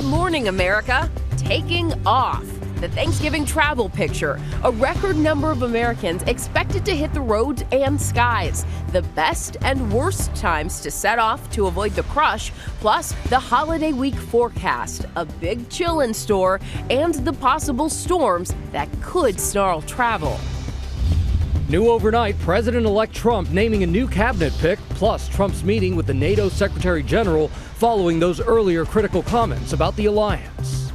Good morning, America. Taking off. The Thanksgiving travel picture. A record number of Americans expected to hit the roads and skies. The best and worst times to set off to avoid the crush, plus the holiday week forecast, a big chill in store, and the possible storms that could snarl travel. New overnight, President-elect Trump naming a new cabinet pick, plus Trump's meeting with the NATO Secretary General following those earlier critical comments about the alliance.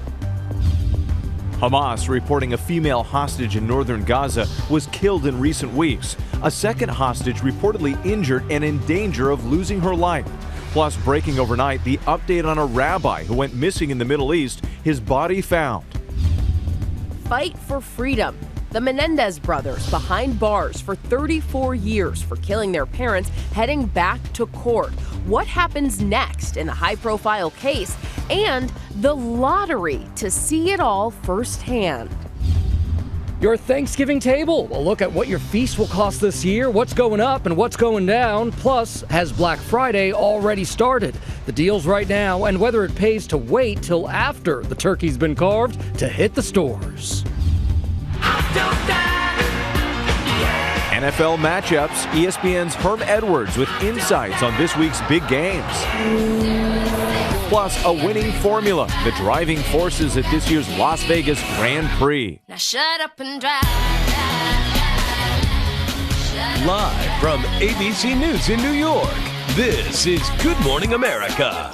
Hamas reporting a female hostage in northern Gaza was killed in recent weeks. A second hostage reportedly injured and in danger of losing her life. Plus, breaking overnight, the update on a rabbi who went missing in the Middle East, his body found. Fight for freedom. The Menendez brothers behind bars for 34 years for killing their parents, heading back to court. What happens next in the high-profile case? And the lottery to see it all firsthand. Your Thanksgiving table. A look at what your feast will cost this year, what's going up and what's going down. Plus, has Black Friday already started? The deals right now and whether it pays to wait till after the turkey's been carved to hit the stores. NFL matchups, ESPN's Herm Edwards with insights on this week's big games. Plus, a winning formula, the driving forces at this year's Las Vegas Grand Prix. Now shut up and drive. Live from ABC News in New York, this is Good Morning America.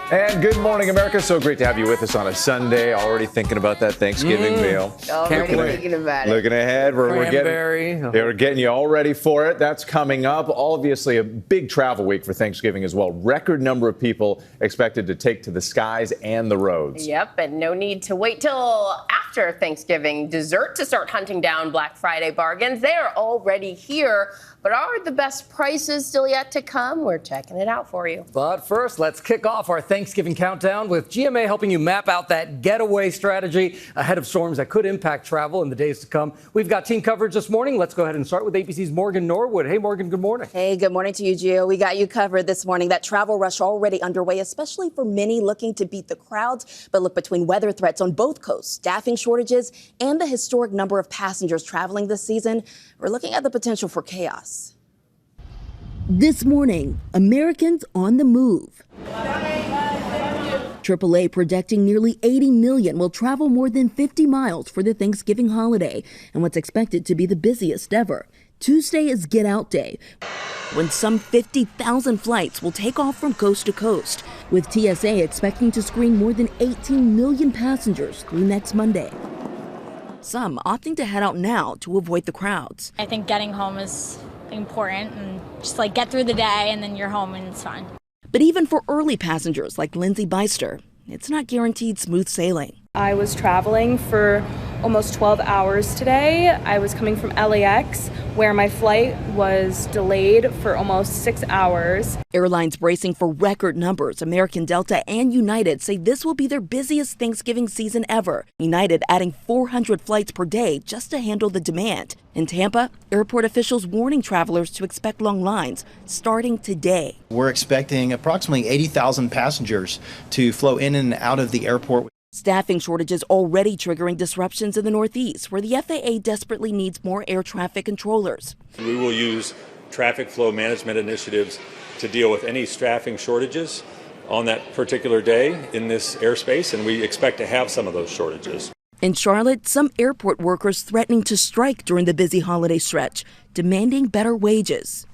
And good morning, America. So great to have you with us on a Sunday. Already thinking about that Thanksgiving meal. Already thinking about it. Looking ahead. We're getting you all ready for it. That's coming up. Obviously, a big travel week for Thanksgiving as well. Record number of people expected to take to the skies and the roads. Yep, and no need to wait till after Thanksgiving dessert to start hunting down Black Friday bargains. They are already here. But are the best prices still yet to come? We're checking it out for you. But first, let's kick off our Thanksgiving countdown with GMA helping you map out that getaway strategy ahead of storms that could impact travel in the days to come. We've got team coverage this morning. Let's go ahead and start with ABC's Morgan Norwood. Hey, Morgan, good morning. Hey, good morning to you, Gio. We got you covered this morning. That travel rush already underway, especially for many looking to beat the crowds. But look, between weather threats on both coasts, staffing shortages, and the historic number of passengers traveling this season, we're looking at the potential for chaos. This morning, Americans on the move. AAA projecting nearly 80 million will travel more than 50 miles for the Thanksgiving holiday and what's expected to be the busiest ever. Tuesday is Get Out Day, when some 50,000 flights will take off from coast to coast, with TSA expecting to screen more than 18 million passengers through next Monday. Some opting to head out now to avoid the crowds. I think getting home is important and just like get through the day and then you're home and it's fine. But even for early passengers like Lindsey Beister, it's not guaranteed smooth sailing. I was traveling for almost 12 hours today. I was coming from LAX, where my flight was delayed for almost 6 hours. Airlines bracing for record numbers. American, Delta, and United say this will be their busiest Thanksgiving season ever. United adding 400 flights per day just to handle the demand. In Tampa, airport officials warning travelers to expect long lines starting today. We're expecting approximately 80,000 passengers to flow in and out of the airport. Staffing shortages already triggering disruptions in the Northeast, where the FAA desperately needs more air traffic controllers. We will use traffic flow management initiatives to deal with any staffing shortages on that particular day in this airspace, and we expect to have some of those shortages. In Charlotte, some airport workers threatening to strike during the busy holiday stretch, demanding better wages.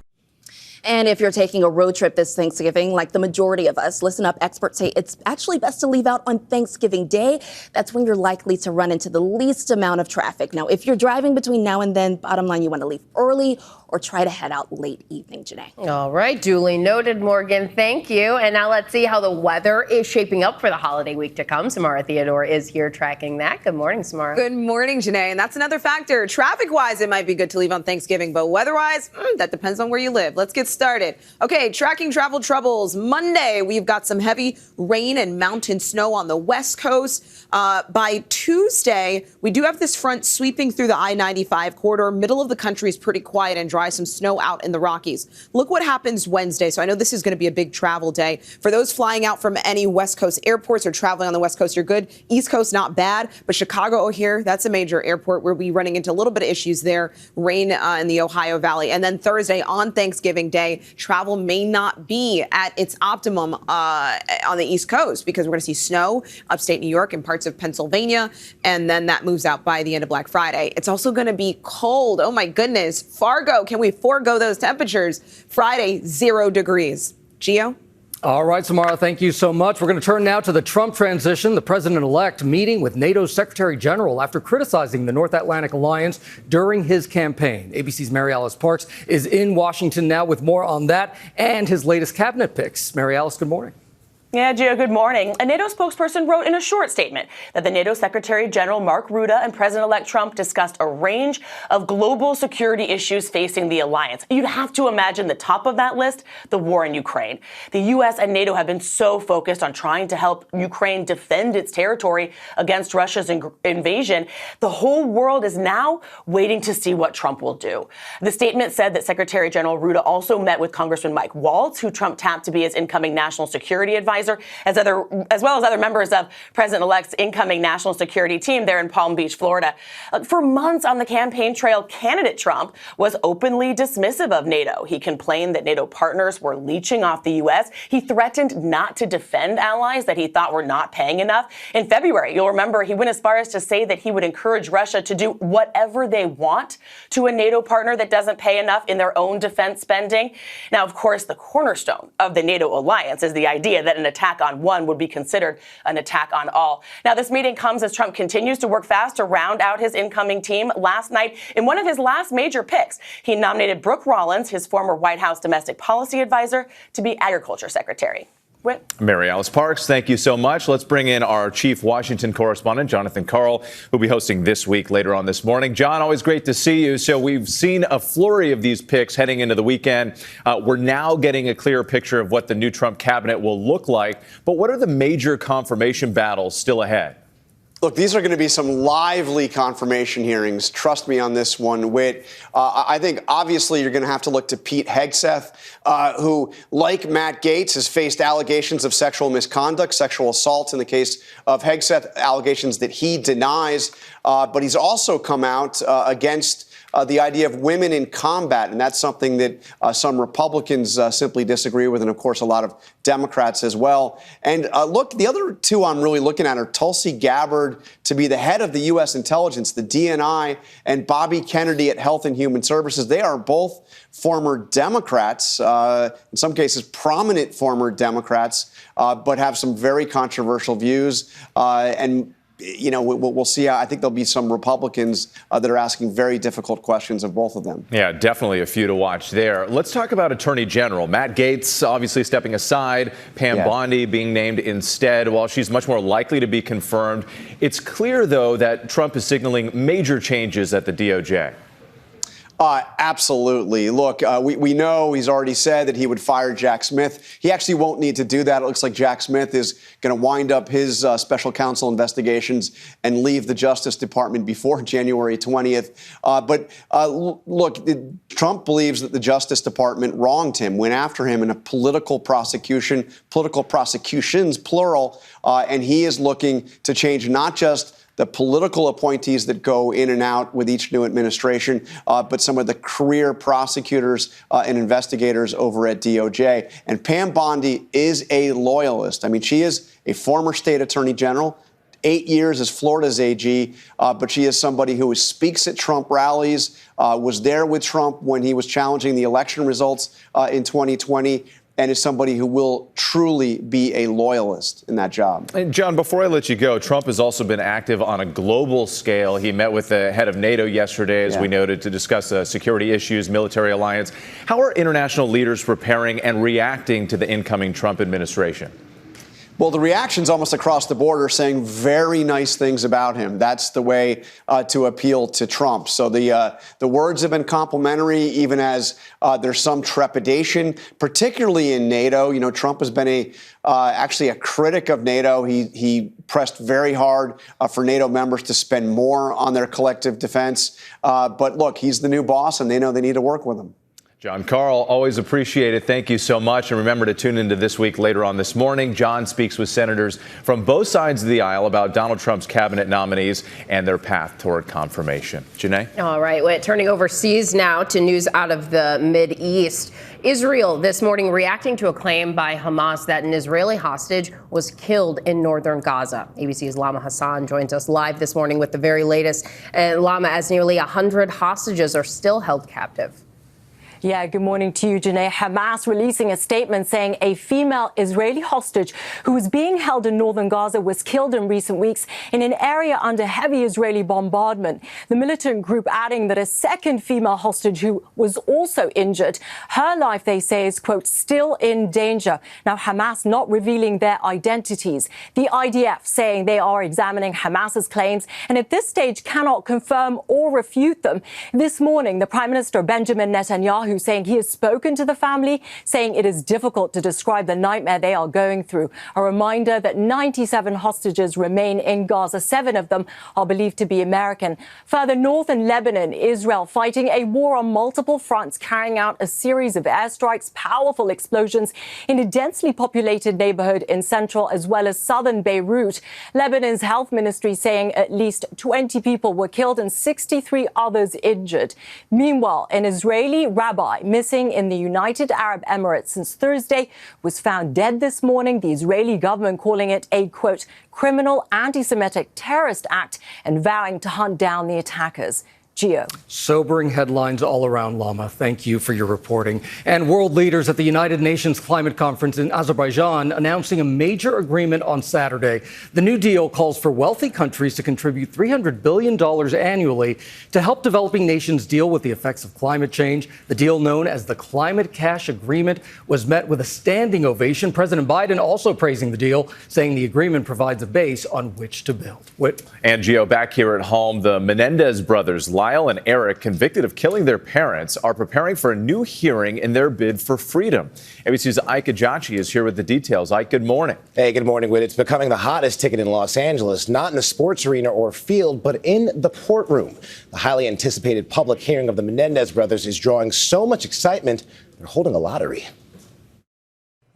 And if you're taking a road trip this Thanksgiving, like the majority of us, listen up, experts say it's actually best to leave out on Thanksgiving Day. That's when you're likely to run into the least amount of traffic. Now, if you're driving between now and then, bottom line, you want to leave early or try to head out late evening, Janae. All right, duly noted, Morgan. Thank you. And now let's see how the weather is shaping up for the holiday week to come. Samara Theodore is here tracking that. Good morning, Samara. Good morning, Janae. And that's another factor. Traffic-wise, it might be good to leave on Thanksgiving, but weather-wise, that depends on where you live. Let's get started. Okay, tracking travel troubles. Monday, we've got some heavy rain and mountain snow on the West Coast. By Tuesday, we do have this front sweeping through the I-95 corridor. Middle of the country is pretty quiet and dry. Some snow out in the Rockies. Look what happens Wednesday. So I know this is going to be a big travel day. For those flying out from any West Coast airports or traveling on the West Coast, you're good. East Coast, not bad. But Chicago O'Hare, that's a major airport. We'll be running into a little bit of issues there. Rain in the Ohio Valley. And then Thursday on Thanksgiving Day, travel may not be at its optimum on the East Coast because we're going to see snow upstate New York and parts of Pennsylvania. And then that moves out by the end of Black Friday. It's also going to be cold. Oh, my goodness. Fargo, can we forego those temperatures? Friday, 0 degrees. Gio? All right, Samara, thank you so much. We're going to turn now to the Trump transition. The president-elect meeting with NATO's Secretary General after criticizing the North Atlantic Alliance during his campaign. ABC's Mary Alice Parks is in Washington now with more on that and his latest cabinet picks. Mary Alice, good morning. Yeah, Gio, good morning. A NATO spokesperson wrote in a short statement that the NATO Secretary General Mark Rutte and President-elect Trump discussed a range of global security issues facing the alliance. You'd have to imagine the top of that list, the war in Ukraine. The U.S. and NATO have been so focused on trying to help Ukraine defend its territory against Russia's invasion. The whole world is now waiting to see what Trump will do. The statement said that Secretary General Rutte also met with Congressman Mike Waltz, who Trump tapped to be his incoming national security advisor, as well as other members of President-elect's incoming national security team there in Palm Beach, Florida. For months on the campaign trail, candidate Trump was openly dismissive of NATO. He complained that NATO partners were leeching off the U.S. He threatened not to defend allies that he thought were not paying enough. In February, you'll remember he went as far as to say that he would encourage Russia to do whatever they want to a NATO partner that doesn't pay enough in their own defense spending. Now, of course, the cornerstone of the NATO alliance is the idea that an attack on one would be considered an attack on all. Now, this meeting comes as Trump continues to work fast to round out his incoming team. Last night, in one of his last major picks, he nominated Brooke Rollins, his former White House domestic policy advisor, to be Agriculture Secretary. Whit? Mary Alice Parks, thank you so much. Let's bring in our chief Washington correspondent, Jonathan Karl, who'll be hosting This Week later on this morning. John, always great to see you. So we've seen a flurry of these picks heading into the weekend. We're now getting a clearer picture of what the new Trump cabinet will look like. But what are the major confirmation battles still ahead? Look, these are going to be some lively confirmation hearings. Trust me on this one, Whit. I think, obviously, you're going to have to look to Pete Hegseth, who, like Matt Gaetz, has faced allegations of sexual misconduct, sexual assault in the case of Hegseth, allegations that he denies. But he's also come out against the idea of women in combat, and that's something that some Republicans simply disagree with, and, of course, a lot of Democrats as well. And look, the other two I'm really looking at are Tulsi Gabbard to be the head of the U.S. intelligence, the DNI, and Bobby Kennedy at Health and Human Services. They are both former Democrats, in some cases prominent former Democrats, but have some very controversial views. And you know, we'll see. I think there'll be some Republicans that are asking very difficult questions of both of them. Yeah, definitely a few to watch there. Let's talk about Attorney General. Matt Gaetz obviously stepping aside, Pam Bondi being named instead. While she's much more likely to be confirmed, it's clear, though, that Trump is signaling major changes at the DOJ. Absolutely. Look, we know he's already said that he would fire Jack Smith. He actually won't need to do that. It looks like Jack Smith is going to wind up his special counsel investigations and leave the Justice Department before January 20th. But look, Trump believes that the Justice Department wronged him, went after him in a political prosecutions, plural, and he is looking to change not just the political appointees that go in and out with each new administration, but some of the career prosecutors and investigators over at DOJ. And Pam Bondi is a loyalist. I mean, she is a former state attorney general, 8 years as Florida's AG, but she is somebody who speaks at Trump rallies, was there with Trump when he was challenging the election results in 2020, and is somebody who will truly be a loyalist in that job. And John, before I let you go, Trump has also been active on a global scale. He met with the head of NATO yesterday, as we noted, to discuss security issues, military alliance. How are international leaders preparing and reacting to the incoming Trump administration? Well, the reactions almost across the board are saying very nice things about him. That's the way to appeal to Trump. So the words have been complimentary, even as there's some trepidation, particularly in NATO. You know, Trump has been actually a critic of NATO. He pressed very hard for NATO members to spend more on their collective defense. But look, he's the new boss, and they know they need to work with him. John Karl, always appreciate it. Thank you so much. And remember to tune into This Week later on this morning. John speaks with senators from both sides of the aisle about Donald Trump's cabinet nominees and their path toward confirmation. Janae? All right. Turning overseas now to news out of the Mideast. Israel this morning reacting to a claim by Hamas that an Israeli hostage was killed in northern Gaza. ABC's Lama Hassan joins us live this morning with the very latest. Lama, as nearly 100 hostages are still held captive. Yeah, good morning to you, Janae. Hamas releasing a statement saying a female Israeli hostage who was being held in northern Gaza was killed in recent weeks in an area under heavy Israeli bombardment. The militant group adding that a second female hostage who was also injured, her life, they say, is, quote, still in danger. Now, Hamas not revealing their identities. The IDF saying they are examining Hamas's claims and at this stage cannot confirm or refute them. This morning, the Prime Minister Benjamin Netanyahu saying he has spoken to the family, saying it is difficult to describe the nightmare they are going through. A reminder that 97 hostages remain in Gaza. 7 of them are believed to be American. Further north in Lebanon, Israel fighting a war on multiple fronts, carrying out a series of airstrikes, powerful explosions in a densely populated neighborhood in central as well as southern Beirut. Lebanon's health ministry saying at least 20 people were killed and 63 others injured. Meanwhile, an Israeli rabbi missing in the United Arab Emirates since Thursday was found dead this morning. The Israeli government calling it a, quote, criminal anti-Semitic terrorist act and vowing to hunt down the attackers. Gio. Sobering headlines all around, Lama. Thank you for your reporting. And world leaders at the United Nations Climate Conference in Azerbaijan announcing a major agreement on Saturday. The new deal calls for wealthy countries to contribute $300 billion annually to help developing nations deal with the effects of climate change. The deal, known as the Climate Cash Agreement, was met with a standing ovation. President Biden also praising the deal, saying the agreement provides a base on which to build. And Gio, back here at home, the Menendez brothers, Lyle and Eric, convicted of killing their parents, are preparing for a new hearing in their bid for freedom. ABC's Ike Ajachi is here with the details. Ike, good morning. Hey, good morning, Whit. It's becoming the hottest ticket in Los Angeles, not in the sports arena or field, but in the courtroom. The highly anticipated public hearing of the Menendez brothers is drawing so much excitement, they're holding a lottery.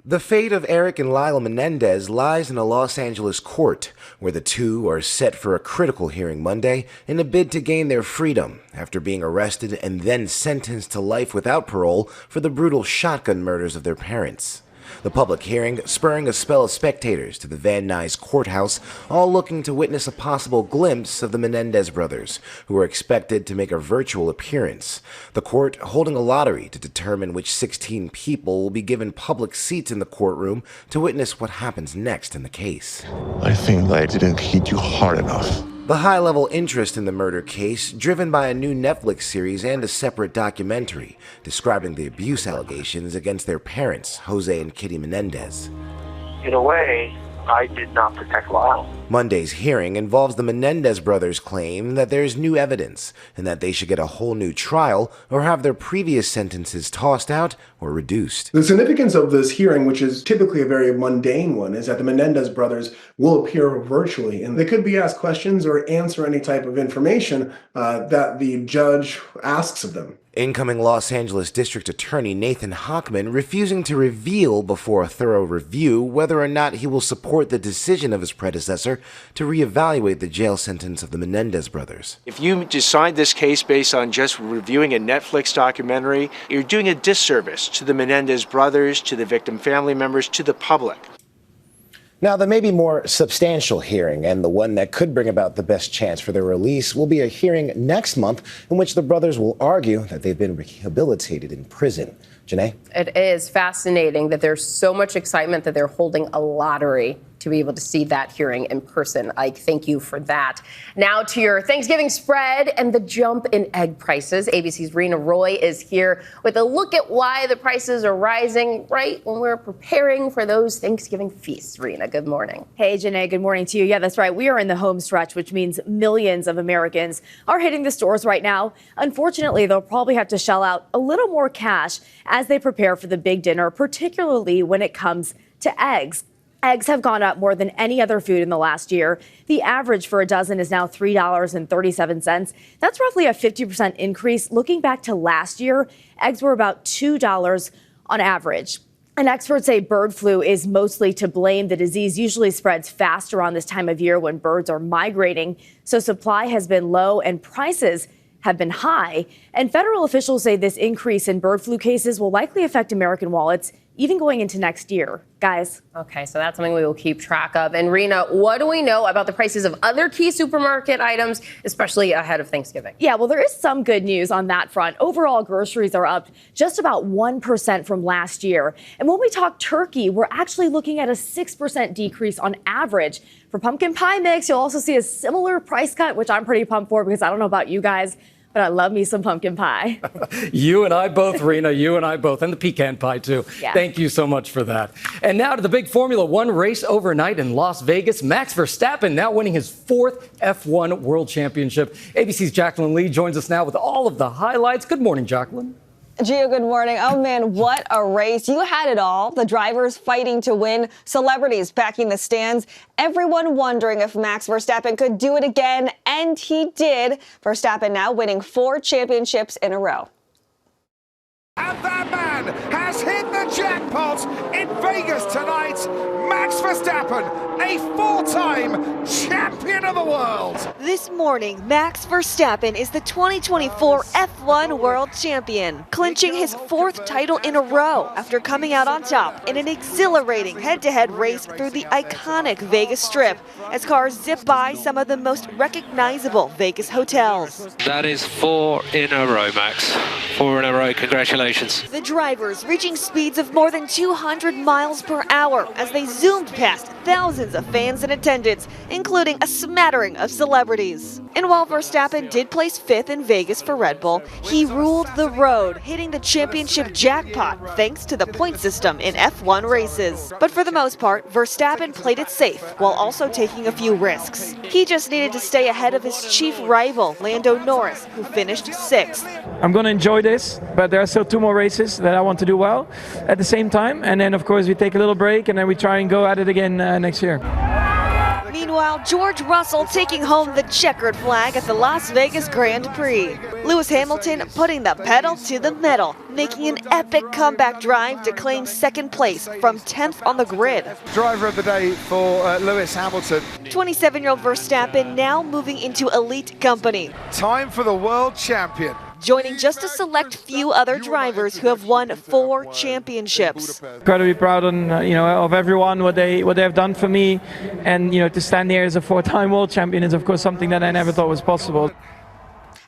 The fate of Eric and Lyle Menendez lies in a Los Angeles court, where the two are set for a critical hearing Monday in a bid to gain their freedom after being arrested and then sentenced to life without parole for the brutal shotgun murders of their parents. The public hearing spurring a spell of spectators to the Van Nuys courthouse, all looking to witness a possible glimpse of the Menendez brothers, who are expected to make a virtual appearance. The court holding a lottery to determine which 16 people will be given public seats in the courtroom to witness what happens next in the case. I think that I didn't hit you hard enough. The high-level interest in the murder case, driven by a new Netflix series and a separate documentary describing the abuse allegations against their parents, Jose and Kitty Menendez. In a way, I did not protect Lyle. Monday's hearing involves the Menendez brothers' claim that there's new evidence and that they should get a whole new trial or have their previous sentences tossed out or reduced. The significance of this hearing, which is typically a very mundane one, is that the Menendez brothers will appear virtually, and they could be asked questions or answer any type of information that the judge asks of them. Incoming Los Angeles District Attorney Nathan Hochman refusing to reveal before a thorough review whether or not he will support the decision of his predecessor to reevaluate the jail sentence of the Menendez brothers. If you decide this case based on just reviewing a Netflix documentary, you're doing a disservice to the Menendez brothers, to the victim family members, to the public. Now, the maybe more substantial hearing, and the one that could bring about the best chance for their release, will be a hearing next month in which the brothers will argue that they've been rehabilitated in prison. Janae? It is fascinating that there's so much excitement that they're holding a lottery to be able to see that hearing in person. Ike, thank you for that. Now to your Thanksgiving spread and the jump in egg prices. ABC's Rena Roy is here with a look at why the prices are rising right when we're preparing for those Thanksgiving feasts. Rena, good morning. Hey, Janae, good morning to you. Yeah, that's right. We are in the home stretch, which means millions of Americans are hitting the stores right now. Unfortunately, they'll probably have to shell out a little more cash as they prepare for the big dinner, particularly when it comes to eggs. Eggs have gone up more than any other food in the last year. The average for a dozen is now $3.37. That's roughly a 50% increase. Looking back to last year, eggs were about $2 on average. And experts say bird flu is mostly to blame. The disease usually spreads fast around this time of year when birds are migrating. So supply has been low and prices have been high. And federal officials say this increase in bird flu cases will likely affect American wallets even going into next year. Guys. Okay, so that's something we will keep track of. And Rena, what do we know about the prices of other key supermarket items, especially ahead of Thanksgiving? Yeah, well, there is some good news on that front. Overall, groceries are up just about 1% from last year. And when we talk turkey, we're actually looking at a 6% decrease on average. For pumpkin pie mix, you'll also see a similar price cut, which I'm pretty pumped for because I don't know about you guys, but I love me some pumpkin pie. You and I both, Rena, you and I both, and the pecan pie too. Yeah. Thank you so much for that. And now to the big Formula One race overnight in Las Vegas. Max Verstappen now winning his 4th F1 World Championship. ABC's Jacqueline Lee joins us now with all of the highlights. Good morning, Jacqueline. Gio, good morning. Oh, man, what a race. You had it all. The drivers fighting to win, celebrities packing the stands, everyone wondering if Max Verstappen could do it again, and he did. Verstappen now winning 4 championships in a row. And that man has hit the jackpot in Vegas tonight. Max Verstappen, a 4-time champion of the world. This morning, Max Verstappen is the 2024 F1 World Champion, clinching his 4th title in a row after coming out on top in an exhilarating head-to-head race through the iconic Vegas Strip as cars zip by some of the most recognizable Vegas hotels. That is 4 in a row, Max. 4 in a row. Congratulations. The drivers reaching speeds of more than 200 miles per hour as they zoomed past thousands of fans in attendance, including a smattering of celebrities. And while Verstappen did place 5th in Vegas for Red Bull, he ruled the road, hitting the championship jackpot thanks to the point system in F1 races. But for the most part, Verstappen played it safe while also taking a few risks. He just needed to stay ahead of his chief rival, Lando Norris, who finished 6th. I'm going to enjoy this, but there are still 2 more races that I want to do well at the same time. And then, of course, we take a little break and then we try and go at it again next year. Meanwhile, George Russell taking home the checkered flag at the Las Vegas Grand Prix. Lewis Hamilton putting the pedal to the metal, making an epic comeback drive to claim 2nd place from 10th on the grid. Driver of the day for Lewis Hamilton. 27-year-old Verstappen now moving into elite company. Time for the world champion. Joining just a select few other drivers who have won 4 championships. Incredibly proud of everyone, what they have done for me, and to stand here as a 4-time world champion is of course something that I never thought was possible.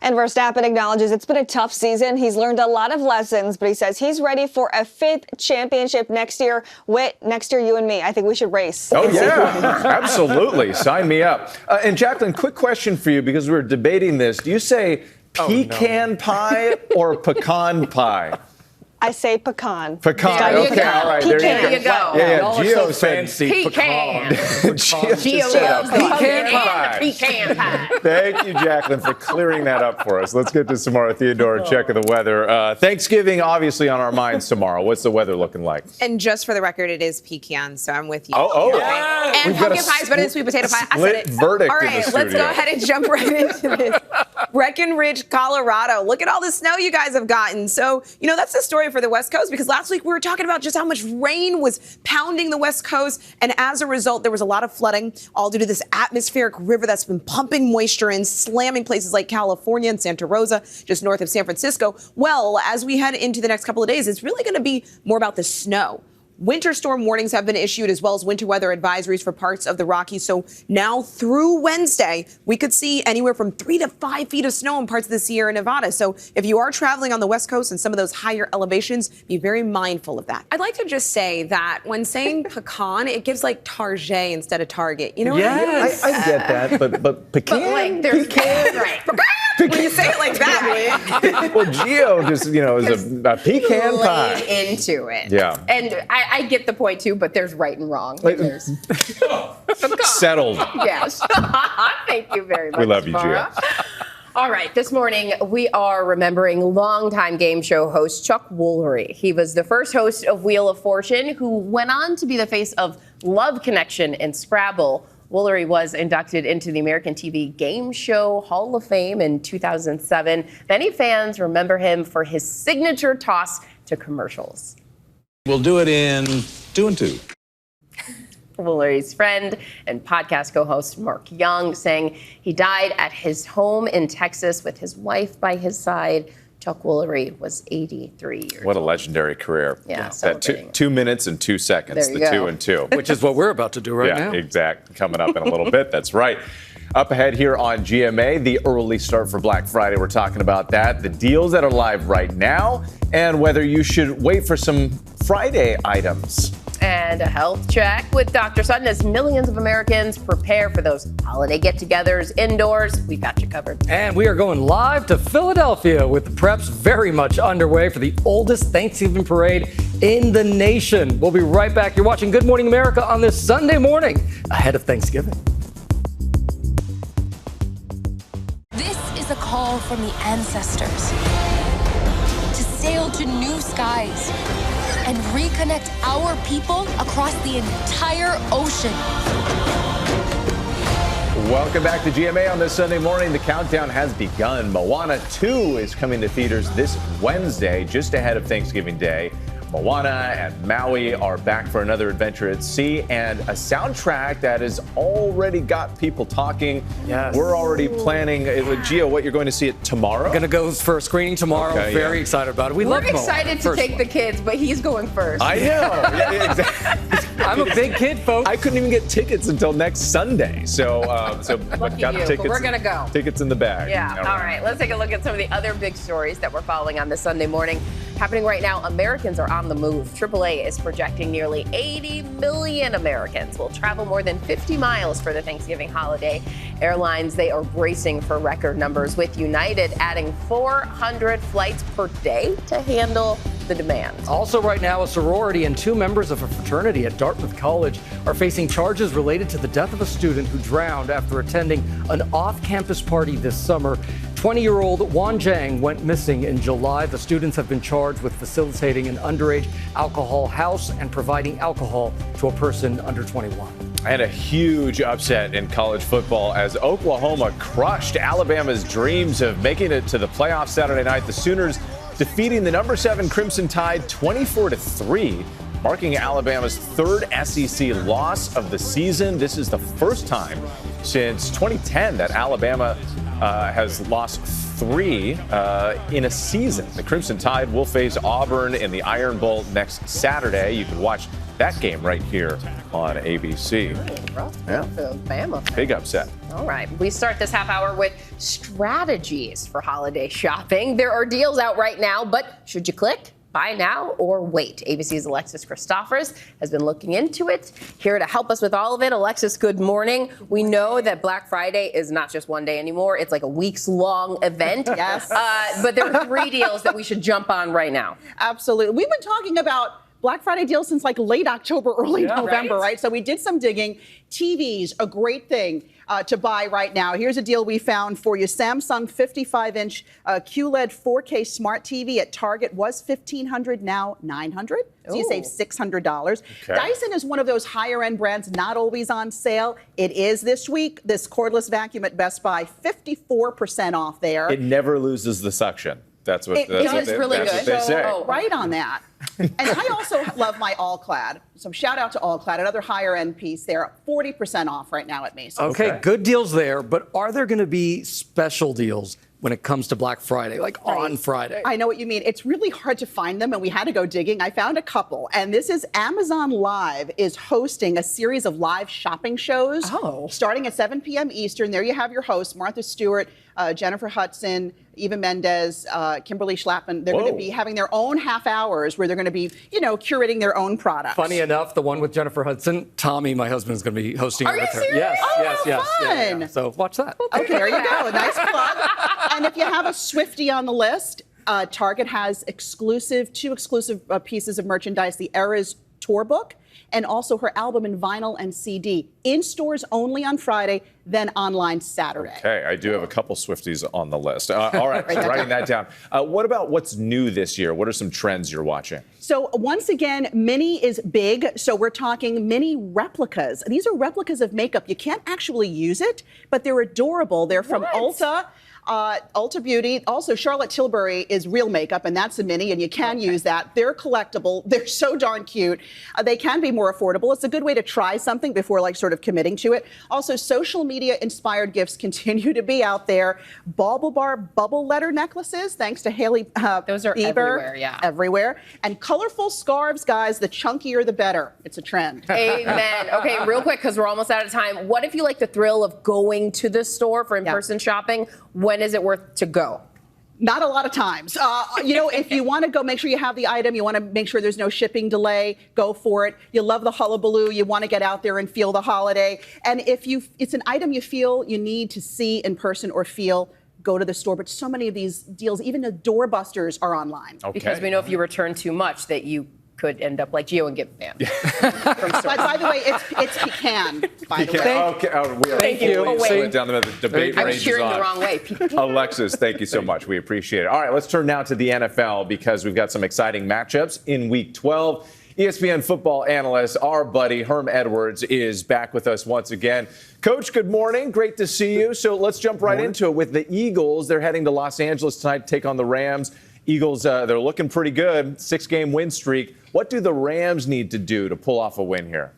And Verstappen acknowledges it's been a tough season. He's learned a lot of lessons, but he says he's ready for a 5th championship next year. Whit, next year you and me, I think we should race. Oh, yeah, absolutely. Sign me up. And Jacqueline, quick question for you, because we were debating this. Do you say pecan pie or pecan pie? I say pecan. Pecan. Okay, all right. Pecan. There you go. Yeah. Gio said pecan. Gio loves pecan pie. Pecan pie. Thank you, Jacqueline, for clearing that up for us. Let's get to Samara Theodore, check of the weather. Thanksgiving, obviously, on our minds tomorrow. What's the weather looking like? And just for the record, it is pecan, so I'm with you. Oh. Yeah. And pumpkin pie is better than sweet potato pie. I said it. Verdict all right, in the let's studio. go ahead and jump right into this. Breckenridge, Colorado. Look at all the snow you guys have gotten. So, that's the story for the West Coast, because last week we were talking about just how much rain was pounding the West Coast. And as a result, there was a lot of flooding, all due to this atmospheric river that's been pumping moisture in, slamming places like California and Santa Rosa, just north of San Francisco. Well, as we head into the next couple of days, it's really going to be more about the snow. Winter storm warnings have been issued, as well as winter weather advisories for parts of the Rockies. So now through Wednesday, we could see anywhere from 3 to 5 feet of snow in parts of the Sierra Nevada. So if you are traveling on the West Coast and some of those higher elevations, be very mindful of that. I'd like to just say that when saying pecan, it gives like Target instead of Target. You know what Yes. I mean? I get that, but pecan? But like, there's right. When you say it like that, Well, Gio just, is a pecan pie. Lean into it. Yeah. And I get the point too, but there's right and wrong. Like- There's Settled. yes. Thank you very much. We love you, Mara. Gio. All right, this morning we are remembering longtime game show host Chuck Woolery. He was the first host of Wheel of Fortune, who went on to be the face of Love Connection and Scrabble. Woolery was inducted into the American TV Game Show Hall of Fame in 2007. Many fans remember him for his signature toss to commercials. We'll do it in 2 and 2. Woolery's friend and podcast co-host Mark Young saying he died at his home in Texas with his wife by his side. Chuck Woolery was 83 years What a legendary career. Yeah, That 2 minutes and 2 seconds, There you the go. 2 and 2. Which is what we're about to do right now. Yeah, exactly. Coming up in a little bit. That's right. Up ahead here on GMA, the early start for Black Friday. We're talking about that, the deals that are live right now, and whether you should wait for some Friday items. And a health check with Dr. Sutton as millions of Americans prepare for those holiday get-togethers indoors. We've got you covered. And we are going live to Philadelphia with the preps very much underway for the oldest Thanksgiving parade in the nation. We'll be right back. You're watching Good Morning America on this Sunday morning ahead of Thanksgiving. This is a call from the ancestors to sail to new skies and reconnect our people across the entire ocean. Welcome back to GMA on this Sunday morning. The countdown has begun. Moana 2 is coming to theaters this Wednesday, just ahead of Thanksgiving Day. Moana and Maui are back for another adventure at sea, and a soundtrack that has already got people talking. Yes. We're already planning. Gio, what you're going to see it tomorrow? Going to go for a screening tomorrow. Okay, Very yeah. excited about it. We We're love Moana. excited to take the kids, but he's going first. I know. Yeah, exactly. I'm a big kid, folks. I couldn't even get tickets until next Sunday. So but got you, tickets. but we're gonna go. Tickets in the bag. Yeah. All right. Let's take a look at some of the other big stories that we're following on this Sunday morning. Happening right now, Americans are on the move. AAA is projecting nearly 80 million Americans will travel more than 50 miles for the Thanksgiving holiday. Airlines, they are bracing for record numbers, with United adding 400 flights per day to handle the demand. Also right now, a sorority and 2 members of a fraternity at Dartmouth College are facing charges related to the death of a student who drowned after attending an off-campus party this summer. 20-year-old Wan Zhang went missing in July. The students have been charged with facilitating an underage alcohol house and providing alcohol to a person under 21. And a huge upset in college football as Oklahoma crushed Alabama's dreams of making it to the playoffs Saturday night. The Sooners defeating the number 7 Crimson Tide 24-3, marking Alabama's 3rd SEC loss of the season. This is the first time since 2010 that Alabama has lost 3 in a season. The Crimson Tide will face Auburn in the Iron Bowl next Saturday. You can watch that game right here on ABC. Yeah. Bama. Big upset. All right. We start this half hour with strategies for holiday shopping. There are deals out right now, but should you click? Buy now or wait? ABC's Alexis Christophorous has been looking into it. Here to help us with all of it, Alexis, good morning. We know that Black Friday is not just one day anymore. It's like a weeks-long event. Yes. But there are 3 deals that we should jump on right now. Absolutely. We've been talking about Black Friday deals since like late October, early November, right? So we did some digging. TVs, a great thing to buy right now. Here's a deal we found for you. Samsung 55-inch QLED 4K smart TV at Target was $1,500, now $900. So you save $600. Okay. Dyson is one of those higher-end brands not always on sale. It is this week. This cordless vacuum at Best Buy, 54% off there. It never loses the suction. That's what, It that's does what they, really that's good. what they say. Oh, right on that. And I also love my All-Clad. So shout out to All-Clad, another higher end piece there, 40% off right now at Macy's. Okay, good deals there, but are there going to be special deals when it comes to Black Friday, like on Friday. I know what you mean. It's really hard to find them, and we had to go digging. I found a couple, and this is Amazon Live is hosting a series of live shopping shows starting at 7 p.m. Eastern. There you have your hosts, Martha Stewart, Jennifer Hudson, Eva Mendes, Kimberly Schlappman. They're going to be having their own half hours where they're going to be, curating their own products. Funny enough, the one with Jennifer Hudson, Tommy, my husband, is going to be hosting it with her. Serious? Yes. Fun. So watch that. Okay, there you go. A nice plug. And if you have a Swiftie on the list, Target has two exclusive pieces of merchandise, the Eras tour book and also her album in vinyl and CD. In stores only on Friday, then online Saturday. Okay, I do have a couple Swifties on the list. All right, writing that down. What about what's new this year? What are some trends you're watching? So once again, mini is big. So we're talking mini replicas. These are replicas of makeup. You can't actually use it, but they're adorable. They're from Ulta. Ulta Beauty. Also, Charlotte Tilbury is real makeup, and that's a mini, and you can use that. They're collectible. They're so darn cute. They can be more affordable. It's a good way to try something before, sort of committing to it. Also, social media-inspired gifts continue to be out there. Bauble Bar bubble letter necklaces, thanks to Haley Those are Bieber. everywhere, yeah. Everywhere. And colorful scarves, guys. The chunkier, the better. It's a trend. Amen. Okay, real quick, because we're almost out of time. What if you like the thrill of going to the store for in-person shopping? When is it worth to go? Not a lot of times. If you want to go, make sure you have the item. You want to make sure there's no shipping delay. Go for it. You love the hullabaloo. You want to get out there and feel the holiday. And if it's an item you feel you need to see in person or feel, go to the store. But so many of these deals, even the doorbusters, are online. Okay. Because we know if you return too much that you could end up like Gio and Gift Band. By the way, it's pecan, by the way. Okay. Thank you. Down the debate I'm range cheering is on. the wrong way. Alexis, thank you so much. We appreciate it. All right, let's turn now to the NFL because we've got some exciting matchups in Week 12. ESPN football analyst, our buddy Herm Edwards, is back with us once again. Coach, good morning. Great to see you. So let's jump right into it with the Eagles. They're heading to Los Angeles tonight to take on the Rams. Eagles, they're looking pretty good. 6-game win streak. What do the Rams need to do to pull off a win here?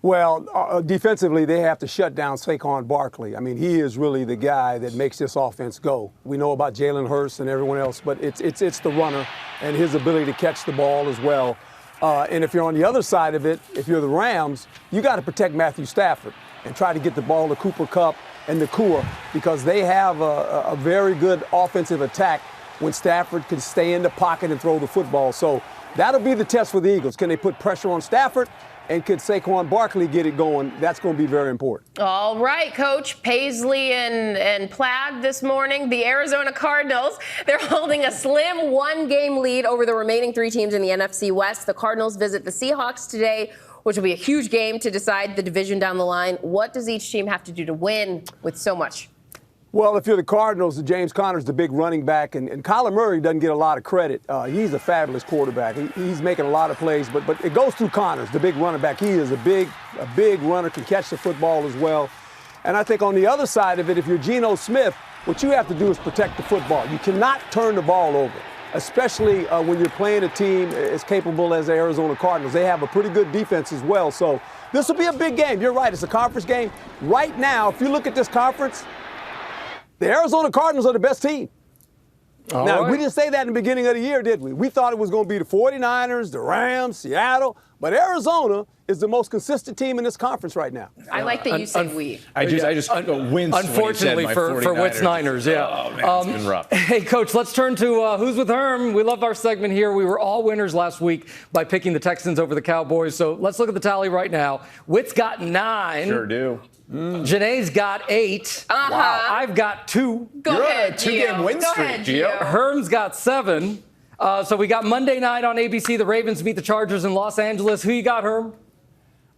Well, defensively, they have to shut down Saquon Barkley. I mean, he is really the guy that makes this offense go. We know about Jalen Hurts and everyone else, but it's the runner and his ability to catch the ball as well. And if you're on the other side of it, if you're the Rams, you got to protect Matthew Stafford and try to get the ball to Cooper Kupp and Nakua because they have a very good offensive attack when Stafford can stay in the pocket and throw the football. So that'll be the test for the Eagles. Can they put pressure on Stafford? And could Saquon Barkley get it going? That's going to be very important. All right, Coach. Paisley and Plaid this morning. The Arizona Cardinals, they're holding a slim one-game lead over the remaining 3 teams in the NFC West. The Cardinals visit the Seahawks today, which will be a huge game to decide the division down the line. What does each team have to do to win with so much? Well, if you're the Cardinals, James Conner's the big running back, and Kyler Murray doesn't get a lot of credit. He's a fabulous quarterback. He's making a lot of plays, but it goes through Connors, the big running back. He is a big runner, can catch the football as well. And I think on the other side of it, if you're Geno Smith, what you have to do is protect the football. You cannot turn the ball over, especially when you're playing a team as capable as the Arizona Cardinals. They have a pretty good defense as well. So this will be a big game. You're right. It's a conference game. Right now, if you look at this conference, the Arizona Cardinals are the best team. Now, we didn't say that in the beginning of the year, did we? We thought it was going to be the 49ers, the Rams, Seattle, but Arizona is the most consistent team in this conference right now. I like that you said we. I just winced. Unfortunately for Witt's Niners, yeah. Oh, man, it's been rough. Hey, Coach, let's turn to Who's with Herm. We love our segment here. We were all winners last week by picking the Texans over the Cowboys. So let's look at the tally right now. Witt's got 9. Sure do. Janae's got 8. Wow. I've got 2. Go ahead, Gio. 2-game win streak, Gio. Herm's got 7. So we got Monday night on ABC. The Ravens beat the Chargers in Los Angeles. Who you got, Herm?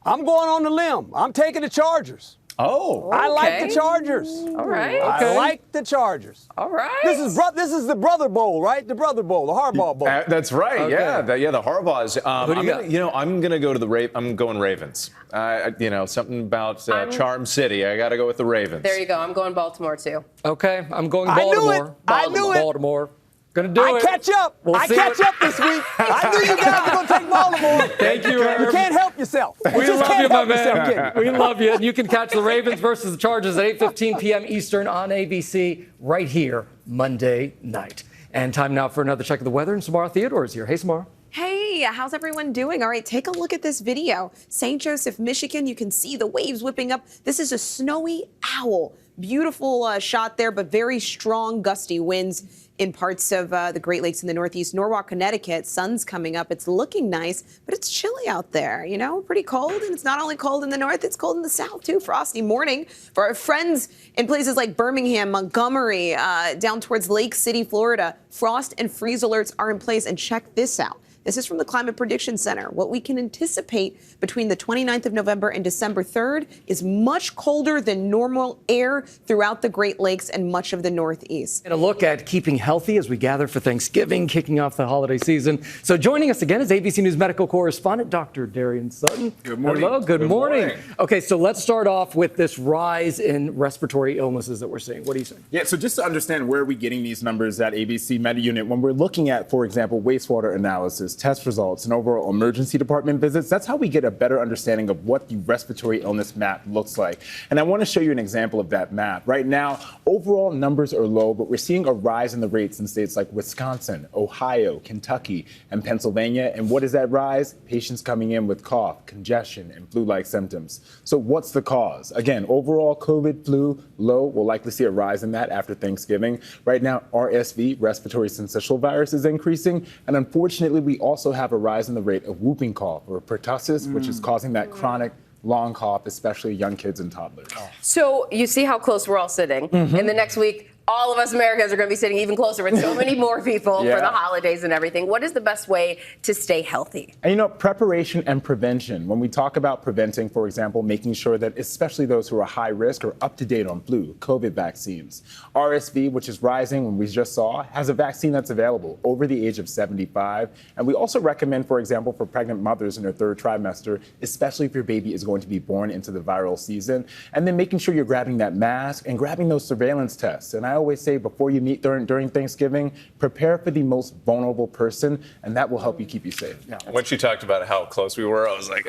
I'm going on the limb. I'm taking the Chargers. Oh, I like the Chargers. All right. I like the Chargers. All right. This is the Brother Bowl, right? The Brother Bowl, the Harbaugh Bowl. That's right. Okay. Yeah, the Harbaughs. Who do you got? I'm going to go to the I'm going Ravens. Something about Charm City. I got to go with the Ravens. There you go. I'm going Baltimore too. Okay, I'm going Baltimore. I knew it. Baltimore. Gonna do it. Catch up. I catch up this week. I knew you guys were going to take Baltimore. Thank you, Herb. You can't help yourself. We love you, my man. We love you. And you can catch the Ravens versus the Chargers at 8:15 p.m. Eastern on ABC right here Monday night. And time now for another check of the weather. And Samara Theodore is here. Hey, Samara. Hey, how's everyone doing? All right, take a look at this video. St. Joseph, Michigan, you can see the waves whipping up. This is a snowy owl. Beautiful shot there, but very strong gusty winds in parts of the Great Lakes in the Northeast. Norwalk, Connecticut, sun's coming up. It's looking nice, but it's chilly out there, you know, pretty cold. And it's not only cold in the north, it's cold in the south, too. Frosty morning for our friends in places like Birmingham, Montgomery, down towards Lake City, Florida. Frost and freeze alerts are in place. And check this out. This is from the Climate Prediction Center. What we can anticipate between the 29th of November and December 3rd is much colder than normal air throughout the Great Lakes and much of the Northeast. And a look at keeping healthy as we gather for Thanksgiving, kicking off the holiday season. So joining us again is ABC News medical correspondent Dr. Darian Sutton. Good morning. Hello, good morning. Okay, so let's start off with this rise in respiratory illnesses that we're seeing. What do you think? Yeah, so just to understand where are we getting these numbers at ABC Med Unit, when we're looking at, for example, wastewater analysis, test results, and overall emergency department visits, that's how we get a better understanding of what the respiratory illness map looks like. And I want to show you an example of that map. Right now, overall numbers are low, but we're seeing a rise in the rates in states like Wisconsin, Ohio, Kentucky, and Pennsylvania. And what is that rise? Patients coming in with cough, congestion, and flu-like symptoms. So what's the cause? Again, overall COVID, flu, low. We'll likely see a rise in that after Thanksgiving. Right now, RSV, respiratory syncytial virus, is increasing. And unfortunately, we also have a rise in the rate of whooping cough, or pertussis, which is causing that chronic long cough, especially young kids and toddlers. So you see how close we're all sitting. In the next week, all of us Americans are going to be sitting even closer with so many more people for the holidays and everything. What is the best way to stay healthy? And, you know, preparation and prevention. When we talk about preventing, for example, making sure that especially those who are high risk are up to date on flu, COVID vaccines. RSV, which is rising, when we just saw, has a vaccine that's available over the age of 75. And we also recommend, for example, for pregnant mothers in their third trimester, especially if your baby is going to be born into the viral season. And then making sure you're grabbing that mask and grabbing those surveillance tests. And I always say before you meet during Thanksgiving, prepare for the most vulnerable person, and that will help you keep you safe. When she talked about how close we were, I was like,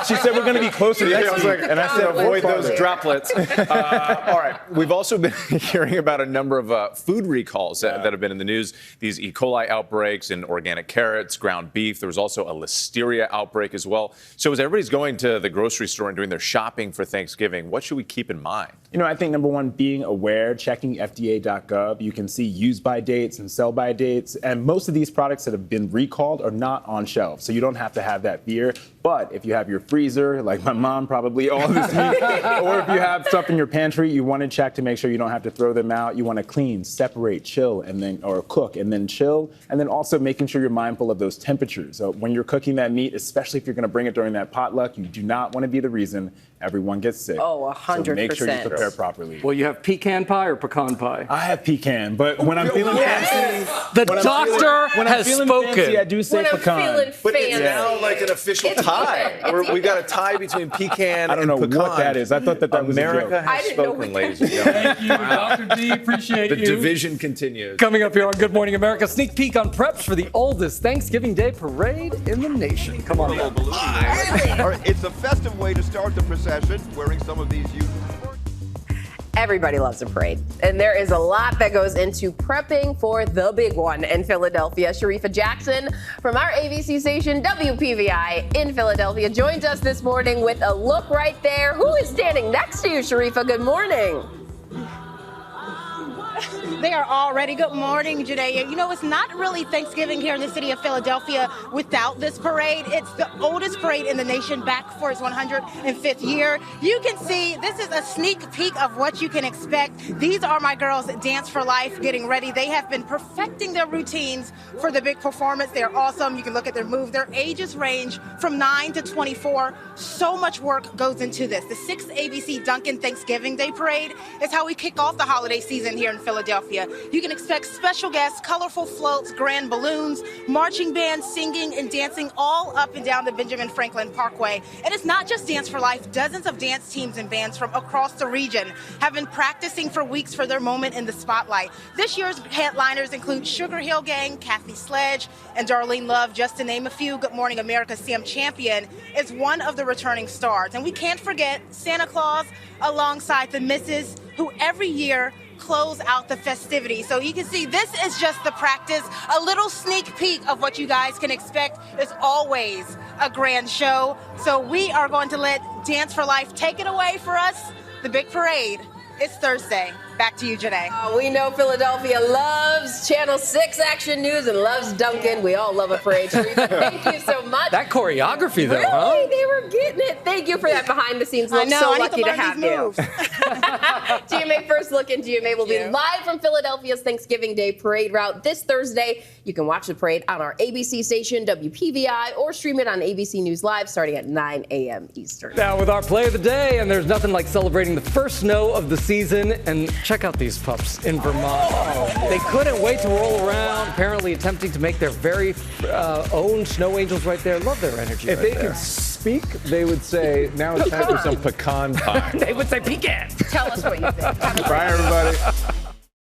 she said we're going to be closer next week. And I said, avoid those droplets. All right. We've also been hearing about a number of food recalls that have been in the news. These E. coli outbreaks in organic carrots, ground beef. There was also a listeria outbreak as well. So as everybody's going to the grocery store and doing their shopping for Thanksgiving, what should we keep in mind? You know, I think number one, being aware, checking FDA.gov. You can see use by dates and sell by dates. And most of these products that have been recalled are not on shelves. So you don't have to have that fear. But if you have your freezer, like my mom probably, all this meat, or if you have stuff in your pantry, you want to check to make sure you don't have to throw them out. You want to clean, separate, chill, and then, or cook and then chill. And then also making sure you're mindful of those temperatures. So when you're cooking that meat, especially if you're going to bring it during that potluck, you do not want to be the reason everyone gets sick. Oh, 100%. So make sure you prepare properly. Well, you have pecan pie or pecan pie? I have pecan, but when I'm feeling fancy, the doctor has spoken. Fancy, I do say pecan. But it's now like an official tie. We got a tie between pecan and pecan. I don't know what that is. I thought that was America a joke. has spoken, ladies and gentlemen. Thank you, Dr. D. Appreciate the you. division continues. Coming up here on Good Morning America, sneak peek on preps for the oldest Thanksgiving Day parade in the nation. Come on. All right, it's a festive way to start the procession, wearing some of these youth. Everybody loves a parade, and there is a lot that goes into prepping for the big one in Philadelphia. Sharifa Jackson from our ABC station WPVI in Philadelphia joins us this morning with a look right there. Who is standing next to you, Sharifa? Good morning. They are all ready. Good morning, Janae. You know, it's not really Thanksgiving here in the city of Philadelphia without this parade. It's the oldest parade in the nation, back for its 105th year. You can see this is a sneak peek of what you can expect. These are my girls Dance for Life getting ready. They have been perfecting their routines for the big performance. They're awesome. You can look at their move. Their ages range from 9 to 24. So much work goes into this. The 6th ABC Duncan Thanksgiving Day Parade is how we kick off the holiday season here in Philadelphia. Philadelphia. You can expect special guests, colorful floats, grand balloons, marching bands singing and dancing all up and down the Benjamin Franklin Parkway. And it's not just Dance for Life. Dozens of dance teams and bands from across the region have been practicing for weeks for their moment in the spotlight. This year's headliners include Sugar Hill Gang, Kathy Sledge, and Darlene Love, just to name a few. Good Morning America's Sam Champion is one of the returning stars. And we can't forget Santa Claus alongside the Misses, who every year close out the festivities. So you can see this is just the practice, a little sneak peek of what you guys can expect. It's always a grand show. So we are going to let Dance for Life take it away for us, the big parade. It's Thursday. Back to you, Janae. We know Philadelphia loves Channel 6 Action News and loves Duncan. We all love a parade. Teresa, thank you so much. That choreography, though, really? huh? They were getting it. Thank you for that behind-the-scenes look. I know. So I lucky need to have learn you. these GMA First Look and GMA will be live from Philadelphia's Thanksgiving Day parade route this Thursday. You can watch the parade on our ABC station, WPVI, or stream it on ABC News Live starting at 9 a.m. Eastern. Now with our play of the day, and there's nothing like celebrating the first snow of the season. And check out these pups in Vermont. They couldn't wait to roll around, apparently attempting to make their very own snow angels right there. Love their energy. If they could speak, they would say, now it's time for some pecan pie. They would say pecan. Tell us what you think. Bye, everybody.